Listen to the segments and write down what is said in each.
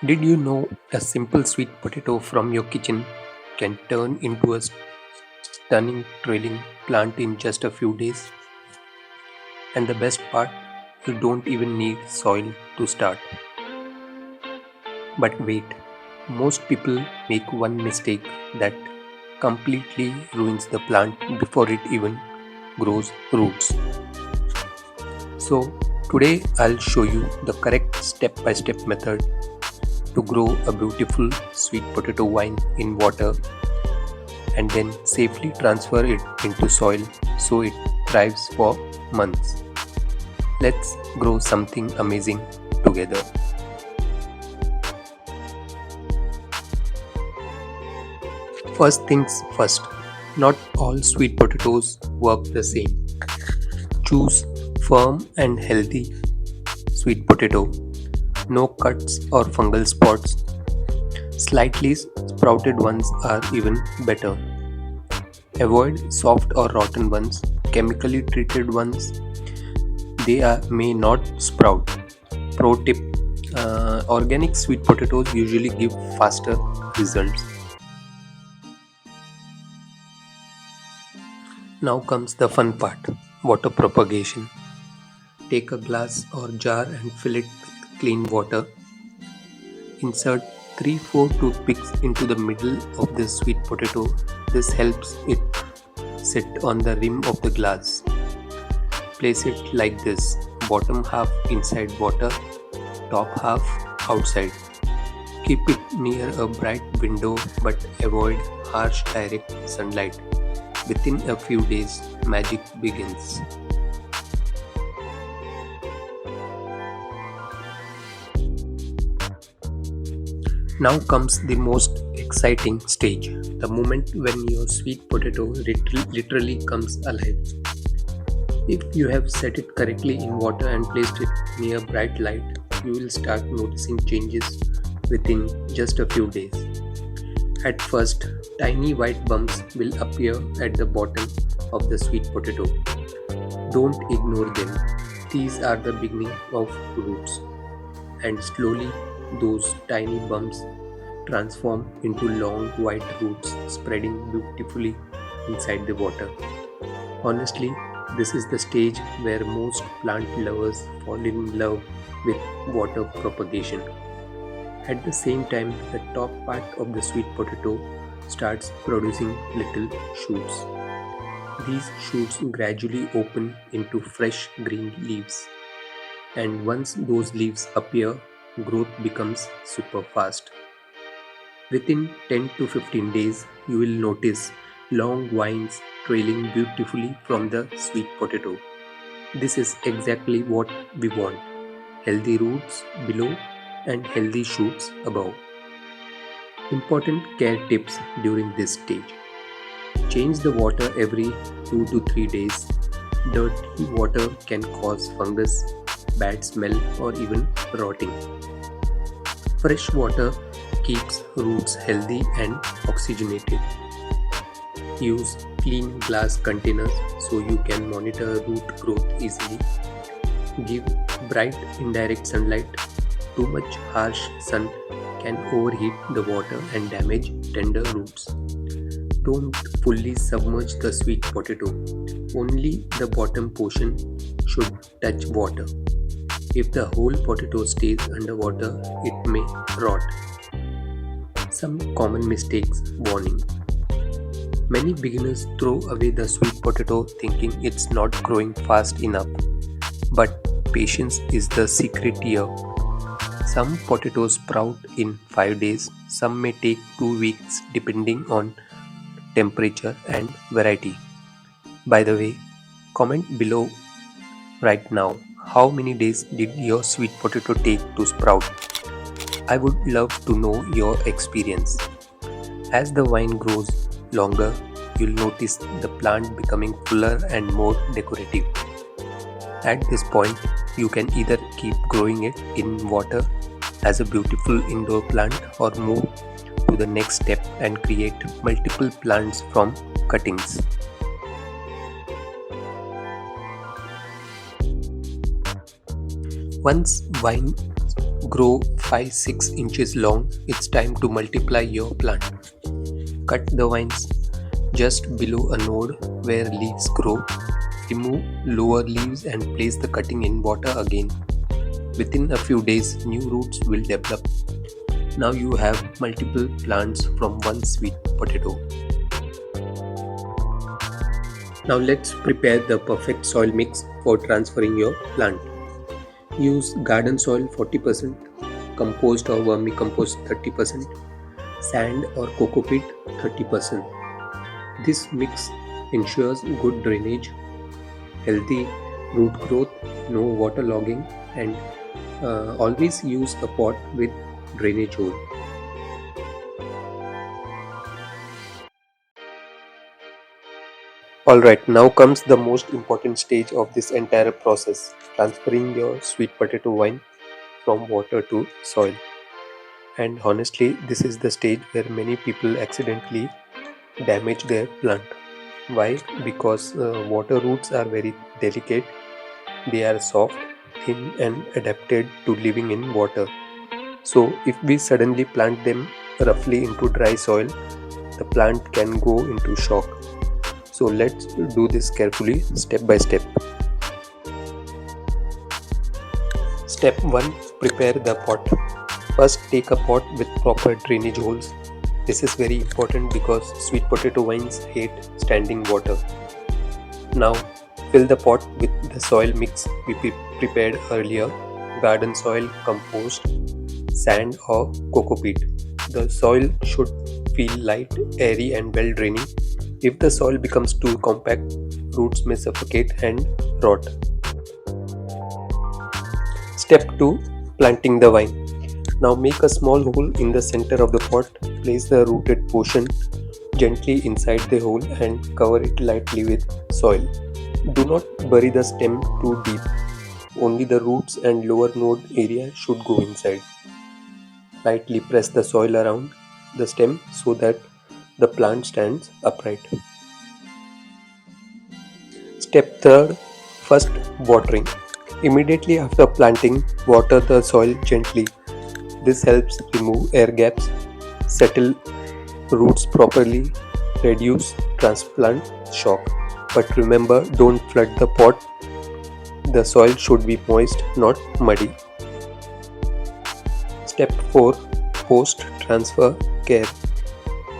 Did you know a simple sweet potato from your kitchen can turn into a stunning trailing plant in just a few days? And the best part, you don't even need soil to start. But wait, most people make one mistake that completely ruins the plant before it even grows roots. So, today I'll show you the correct step by step method to grow a beautiful sweet potato vine in water and then safely transfer it into soil so it thrives for months. Let's grow something amazing together. First things first, not all sweet potatoes work the same. Choose firm and healthy sweet potato, no cuts or fungal spots. Slightly sprouted ones are even better. Avoid soft or rotten ones, chemically treated ones. May not sprout. Pro tip: organic sweet potatoes usually give faster results. Now comes the fun part: water propagation. Take a glass or jar and fill it with clean water. Insert 3-4 toothpicks into the middle of the sweet potato. This helps it sit on the rim of the glass. Place it like this: bottom half inside water, top half outside. Keep it near a bright window but avoid harsh direct sunlight. Within a few days, magic begins. Now comes the most exciting stage, the moment when your sweet potato literally comes alive. If you have set it correctly in water and placed it near bright light, you will start noticing changes within just a few days. At first, tiny white bumps will appear at the bottom of the sweet potato. Don't ignore them. These are the beginning of roots. And slowly, those tiny bumps transform into long white roots spreading beautifully inside the water. Honestly, this is the stage where most plant lovers fall in love with water propagation. At the same time, the top part of the sweet potato starts producing little shoots. These shoots gradually open into fresh green leaves, and once those leaves appear, growth becomes super fast. Within 10 to 15 days, you will notice long vines trailing beautifully from the sweet potato. This is exactly what we want: healthy roots below and healthy shoots above. Important care tips during this stage: change the water every 2 to 3 days. Dirty water can cause fungus, bad smell, or even rotting. Fresh water keeps roots healthy and oxygenated. Use clean glass containers so you can monitor root growth easily. Give bright indirect sunlight. Too much harsh sun can overheat the water and damage tender roots. Don't fully submerge the sweet potato. Only the bottom portion should touch water. If the whole potato stays underwater, it may rot. Some common mistakes. Warning: many beginners throw away the sweet potato thinking it's not growing fast enough. But patience is the secret here. Some potatoes sprout in 5 days, some may take 2 weeks depending on temperature and variety. By the way, comment below right now: how many days did your sweet potato take to sprout? I would love to know your experience. As the vine grows longer, you'll notice the plant becoming fuller and more decorative. At this point, you can either keep growing it in water as a beautiful indoor plant or move to the next step and create multiple plants from cuttings. Once grow 5-6 inches long, it's time to multiply your plant. Cut the vines just below a node where leaves grow. Remove lower leaves and place the cutting in water again. Within a few days, new roots will develop. Now you have multiple plants from one sweet potato. Now let's prepare the perfect soil mix for transferring your plant. Use garden soil 40%, compost or vermicompost 30%, sand or coco peat 30%. This mix ensures good drainage, healthy root growth, no waterlogging, and always use a pot with drainage hole. Alright, now comes the most important stage of this entire process, transferring your sweet potato vine from water to soil. And honestly, this is the stage where many people accidentally damage their plant. Why? Because water roots are very delicate, they are soft, thin, and adapted to living in water. So, if we suddenly plant them roughly into dry soil, the plant can go into shock. So, let's do this carefully, step by step. Step 1. Prepare the pot. First, take a pot with proper drainage holes. This is very important because sweet potato vines hate standing water. Now, fill the pot with the soil mix we prepared earlier: garden soil, compost, sand, or coco peat. The soil should feel light, airy, and well draining. If the soil becomes too compact, roots may suffocate and rot. Step 2. Planting the vine. Now make a small hole in the center of the pot. Place the rooted portion gently inside the hole and cover it lightly with soil. Do not bury the stem too deep. Only the roots and lower node area should go inside. Lightly press the soil around the stem so that the plant stands upright. Step 3. First, watering. Immediately after planting, water the soil gently. This helps remove air gaps, settle roots properly, reduce transplant shock. But remember, don't flood the pot. The soil should be moist, not muddy. Step 4. Post-transfer care.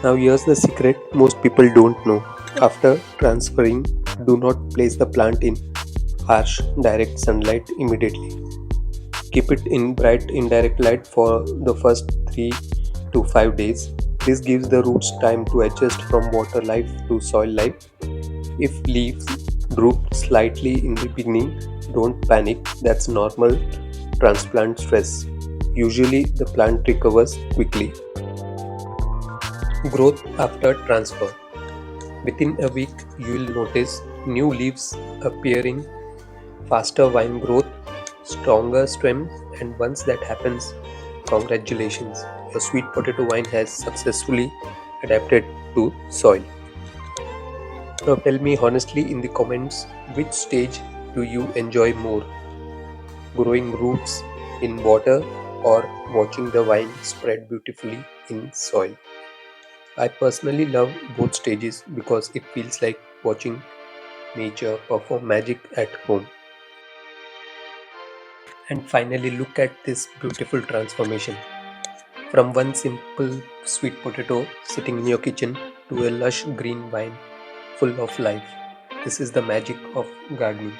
Now here's the secret most people don't know. After transferring, do not place the plant in harsh direct sunlight immediately. Keep it in bright indirect light for the first 3 to 5 days. This gives the roots time to adjust from water life to soil life. If leaves droop slightly in the beginning, don't panic, that's normal transplant stress. Usually the plant recovers quickly. Growth after transfer. Within a week, you will notice new leaves appearing, faster vine growth, stronger stems, and once that happens, congratulations, your sweet potato vine has successfully adapted to soil. Now tell me honestly in the comments, which stage do you enjoy more? Growing roots in water or watching the vine spread beautifully in soil? I personally love both stages because it feels like watching nature perform magic at home. And finally, look at this beautiful transformation. From one simple sweet potato sitting in your kitchen to a lush green vine full of life. This is the magic of gardening.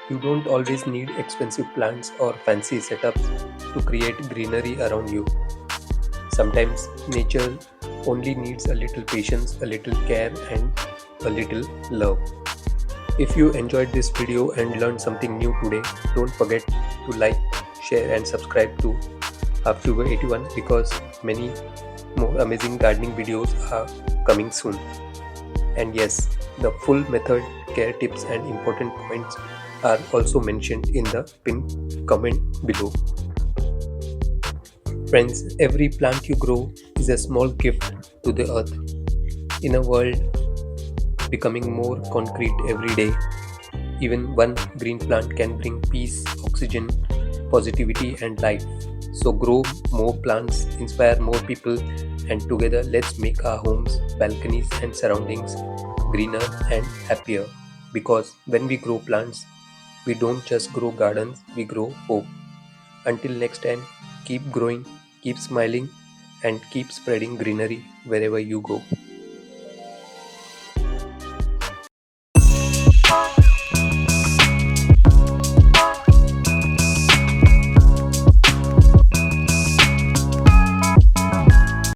You don't always need expensive plants or fancy setups to create greenery around you. Sometimes nature only needs a little patience, a little care, and a little love. If you enjoyed this video and learned something new today, don't forget to like, share, and subscribe to HalfTuber81 because many more amazing gardening videos are coming soon. And yes, the full method, care tips, and important points are also mentioned in the pinned comment below. Friends, every plant you grow is a small gift to the earth. In a world becoming more concrete every day, even one green plant can bring peace, oxygen, positivity, and life. So grow more plants, inspire more people, and together let's make our homes, balconies, and surroundings greener and happier. Because when we grow plants, we don't just grow gardens, we grow hope. Until next time, keep growing, keep smiling, and keep spreading greenery wherever you go.